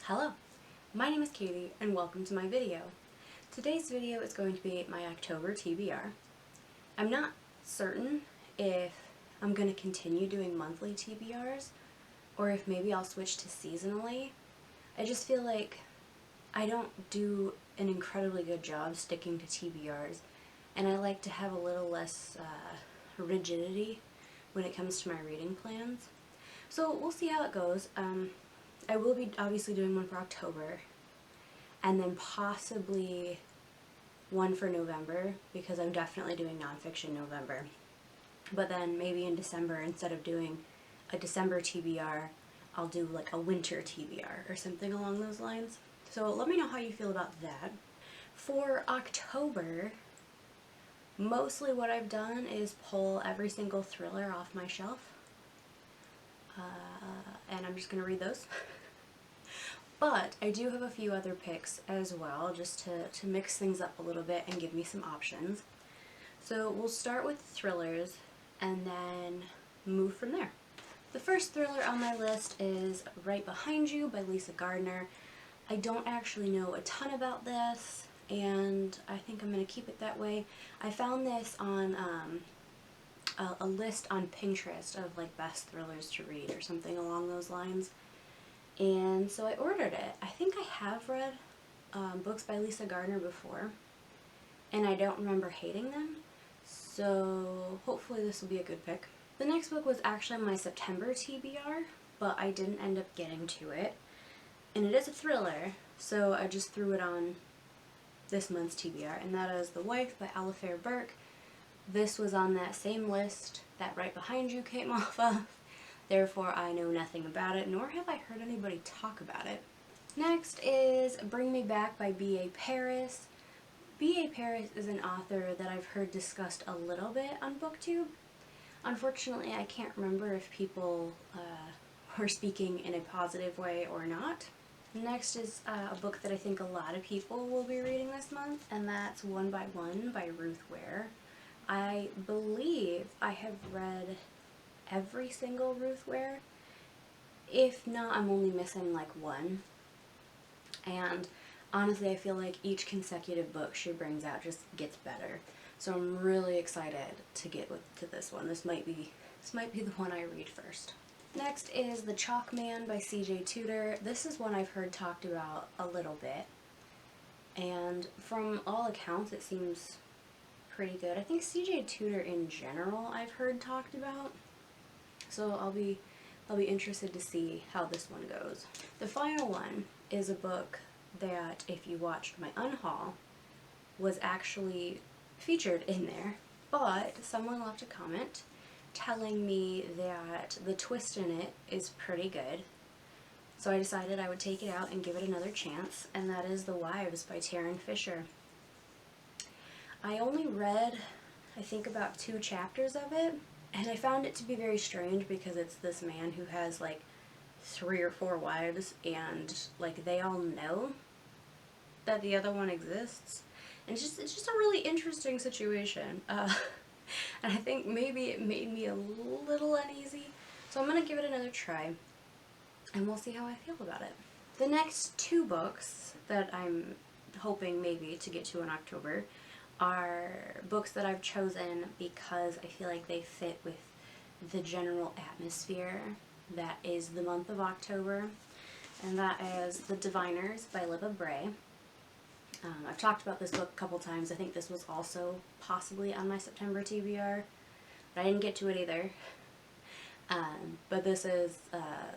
Hello, my name is Katie and welcome to my video. Today's video is going to be my October TBR. I'm not certain if I'm going to continue doing monthly TBRs or if maybe I'll switch to seasonally. I just feel like I don't do an incredibly good job sticking to TBRs, and I like to have a little less rigidity when it comes to my reading plans. So we'll see how it goes. I will be obviously doing one for October, and then possibly one for November, because I'm definitely doing nonfiction November. But then maybe in December, instead of doing a December TBR, I'll do like a winter TBR or something along those lines. So let me know how you feel about that. For October, mostly what I've done is pull every single thriller off my shelf. And I'm just going to read those. But I do have a few other picks as well, just to mix things up a little bit and give me some options. So we'll start with thrillers and then move from there. The first thriller on my list is Right Behind You by Lisa Gardner. I don't actually know a ton about this, and I think I'm going to keep it that way. I found this on a list on Pinterest of like best thrillers to read or something along those lines, and so I ordered it. I think I have read books by Lisa Gardner before, and I don't remember hating them, so hopefully this will be a good pick. The next book was actually my September TBR, but I didn't end up getting to it, and it is a thriller, so I just threw it on this month's TBR, and that is The Wife by Alafair Burke. This was on that same list that Right Behind You came off of, therefore I know nothing about it, nor have I heard anybody talk about it. Next is Bring Me Back by B.A. Paris. B.A. Paris is an author that I've heard discussed a little bit on BookTube. Unfortunately, I can't remember if people were speaking in a positive way or not. Next is a book that I think a lot of people will be reading this month, and that's One by One by Ruth Ware. I believe I have read every single Ruth Ware. If not, I'm only missing like one. And honestly, I feel like each consecutive book she brings out just gets better. So I'm really excited to get to this one. This might be the one I read first. Next is The Chalkman by Cj Tudor. This is one I've heard talked about a little bit, and from all accounts it seems pretty good. I think Cj Tudor in general I've heard talked about, so I'll be interested to see how this one goes. The final one is a book that, if you watched my unhaul, was actually featured in there, but someone left a comment telling me that the twist in it is pretty good, so I decided I would take it out and give it another chance, and that is The Wives by Tarryn Fisher. I only read, I think, about 2 chapters of it, and I found it to be very strange because it's this man who has like 3 or 4 wives, and like they all know that the other one exists, and it's just a really interesting situation. And I think maybe it made me a little uneasy, so I'm gonna give it another try, and we'll see how I feel about it. The next 2 books that I'm hoping maybe to get to in October are books that I've chosen because I feel like they fit with the general atmosphere that is the month of October, and that is The Diviners by Libba Bray. I've talked about this book a couple times. I think this was also possibly on my September TBR, but I didn't get to it either. But this is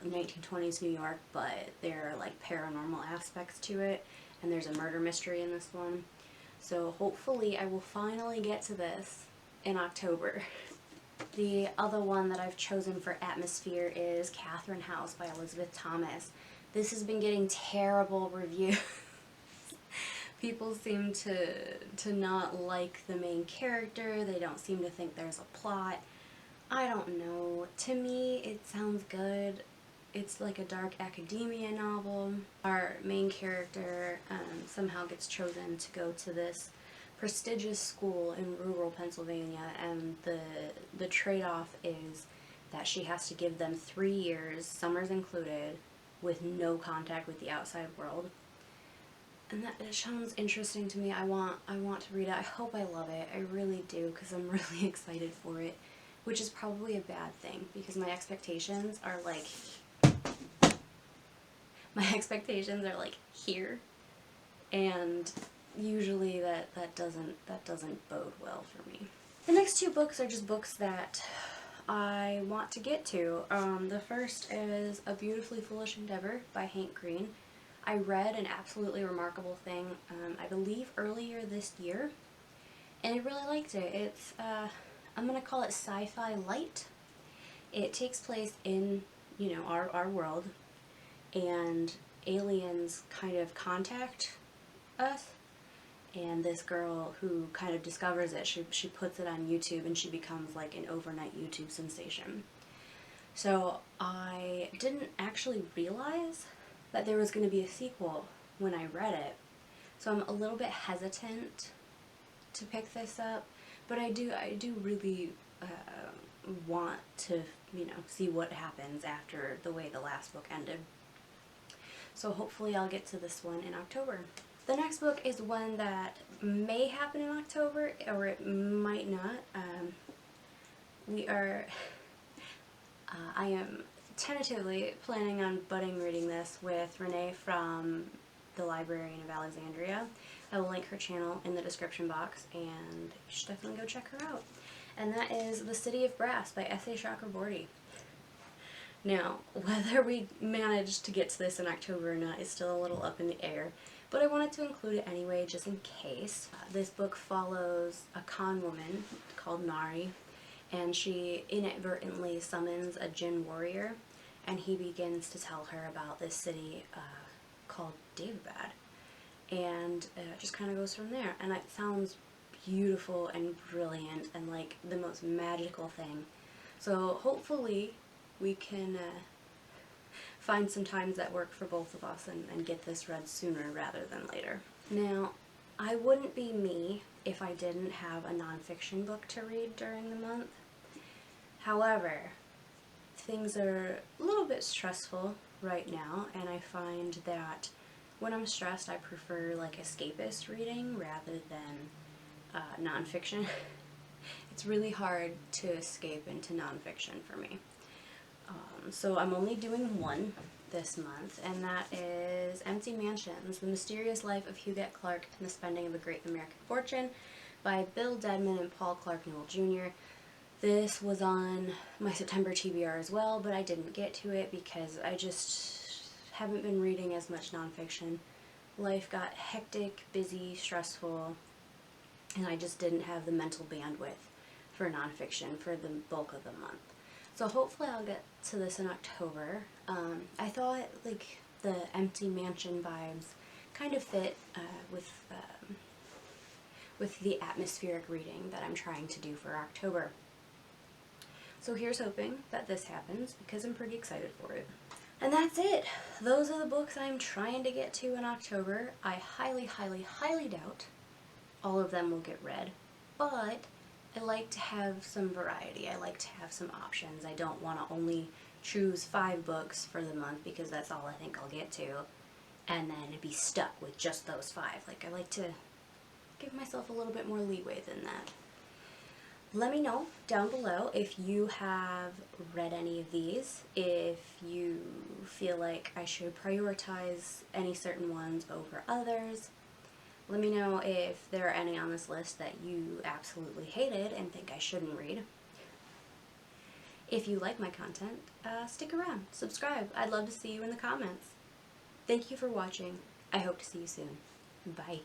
1920s New York, but there are like paranormal aspects to it, and there's a murder mystery in this one. So hopefully I will finally get to this in October. The other one that I've chosen for atmosphere is Catherine House by Elisabeth Thomas. This has been getting terrible reviews. People seem to not like the main character. They don't seem to think there's a plot. I don't know. To me, it sounds good. It's like a dark academia novel. Our main character somehow gets chosen to go to this prestigious school in rural Pennsylvania, and the trade-off is that she has to give them 3 years, summers included, with no contact with the outside world. And that it sounds interesting to me. I want to read it. I hope I love it. I really do, because I'm really excited for it, which is probably a bad thing because my expectations are like here, and usually that doesn't bode well for me. The next two books are just books that I want to get to. The first is A Beautifully Foolish Endeavor by Hank Green. I read an absolutely remarkable thing, I believe earlier this year, and I really liked it. It's, I'm going to call it sci-fi light. It takes place in, you know, our world, and aliens kind of contact us, and this girl who kind of discovers it, she puts it on YouTube, and she becomes like an overnight YouTube sensation. So I didn't actually realize that there was going to be a sequel when I read it, so I'm a little bit hesitant to pick this up, but I do really want to, you know, see what happens after the way the last book ended. So hopefully I'll get to this one in October. The next book is one that may happen in October, or it might not. I am tentatively planning on budding reading this with Renee from the Librarian of Alexandria. I will link her channel in the description box, and you should definitely go check her out. And that is The City of Brass by S.A. Chakraborty. Now, whether we manage to get to this in October or not is still a little up in the air, but I wanted to include it anyway, just in case. This book follows a con woman called Nari, and she inadvertently summons a Jinn warrior, and he begins to tell her about this city called Daevabad, and it just kind of goes from there. And it sounds beautiful and brilliant and like the most magical thing. So hopefully we can find some times that work for both of us and get this read sooner rather than later. Now, I wouldn't be me if I didn't have a nonfiction book to read during the month. However, things are a little bit stressful right now, and I find that when I'm stressed I prefer like escapist reading rather than nonfiction. It's really hard to escape into nonfiction for me. So I'm only doing one this month, and that is Empty Mansions, The Mysterious Life of Huguette Clark and the Spending of a Great American Fortune by Bill Dedman and Paul Clark Newell Jr. This was on my September TBR as well, but I didn't get to it because I just haven't been reading as much nonfiction. Life got hectic, busy, stressful, and I just didn't have the mental bandwidth for nonfiction for the bulk of the month. So hopefully I'll get to this in October. I thought like the Empty Mansion vibes kind of fit with the atmospheric reading that I'm trying to do for October. So here's hoping that this happens, because I'm pretty excited for it. And that's it. Those are the books I'm trying to get to in October. I highly, highly, highly doubt all of them will get read, but I like to have some variety. I like to have some options. I don't want to only choose 5 books for the month, because that's all I think I'll get to, and then be stuck with just those 5. Like, I like to give myself a little bit more leeway than that. Let me know down below if you have read any of these, if you feel like I should prioritize any certain ones over others. Let me know if there are any on this list that you absolutely hated and think I shouldn't read. If you like my content, stick around, subscribe. I'd love to see you in the comments. Thank you for watching. I hope to see you soon. Bye.